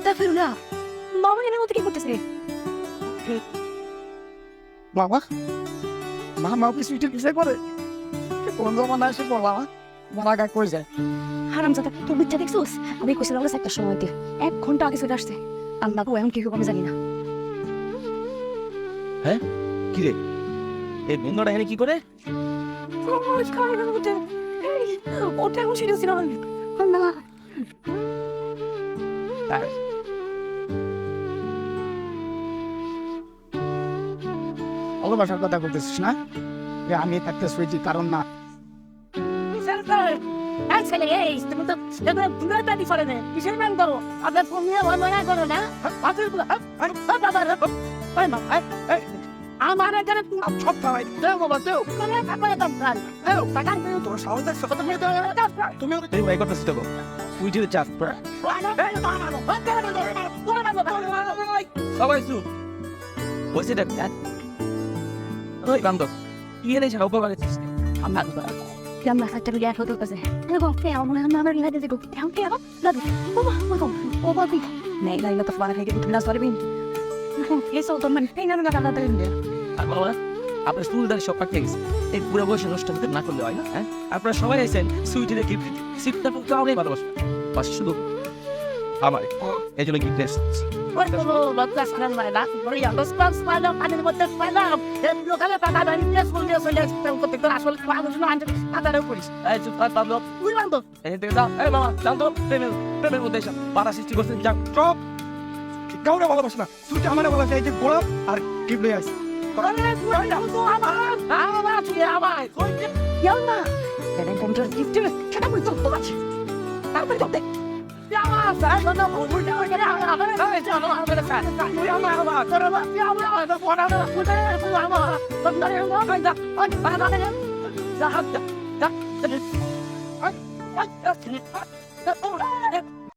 আস্তাগফিরুল্লাহ মামা এর মধ্যে কি করতেছে বাবা মামা কি সুইটের বিষয় করে কোন জমানা এসে পড়লাম মারা গা কই যায় হারামজাদা তুই মিথ্যা দেখছিস আমি কইছিলাম আমরা একটা সময় দিয়ে 1 ঘন্টা আগে চলে আসছে আল্লাহ গো এখন কি হবে আমি জানি না হ্যাঁ কি রে এই বন্ধুটা এখানে কি করে ওটা এখন সেটা ছিল আল্লাহ অত ভাষার কথা বলতেছিস না যে আমি থাকতে সুইটি কারণ না তুমি তো দুটা ডিফারেন্ট কিসের ম্যান করো আপনার ফোন নিয়ে মনে করো না আমার এখানে সব খাওয়াই দেও বাবা দেও টাকা তোর সাহস দেখছো কত মেয়ে তুমি এই ভাই করতেছিস তো সুইটির চাপ সবাই চুপ বসে দেখ ওই বান্ধব কি এনে ছাড়া উপকার আমার Gamla fatta via foto così. E con che ho una mamma di dico, è anche io. La dico, oh, qui. Nei, lei la fare che tu la storia bin. E so to man pena না কাটা দেন আর বাবা আপনার স্কুলদার সব পাঠিয়ে গেছে এই পুরো বয়সে নষ্ট না করলে হয় না হ্যাঁ আপনারা সবাই আছেন সুইটির গিফট সিটটা তো অনেক ভালোবাসে বাস শুধু আমার এই জন্য গিফট এসেছে Las canales, Maria, los fans falam, ani mo tek falam. Lo kala pa kada ni yes full yes yes. Pero ko tek asol pa ano no ande ada pulis. এই চুপ কর পাবলো Uy mando. এই দেখে দাও এই বাবা জানতো প্রেমের উদ্দেশ্য বাড়া সৃষ্টি করছেন যাও সব কাউরে ভালোবাসে না তুই আমার ভালোবাসে এই যে গোলাপ আর কিবলে আছে Yalma. Neden kontrol gitti mi? Kana bu çok dolaş. Tarpı çok tek. Ya sen bana burada gene ama canım ama sen. Ya ama karama ya ama da bana da burada ama bunlar ya ben de bana da ya hatta da ay ay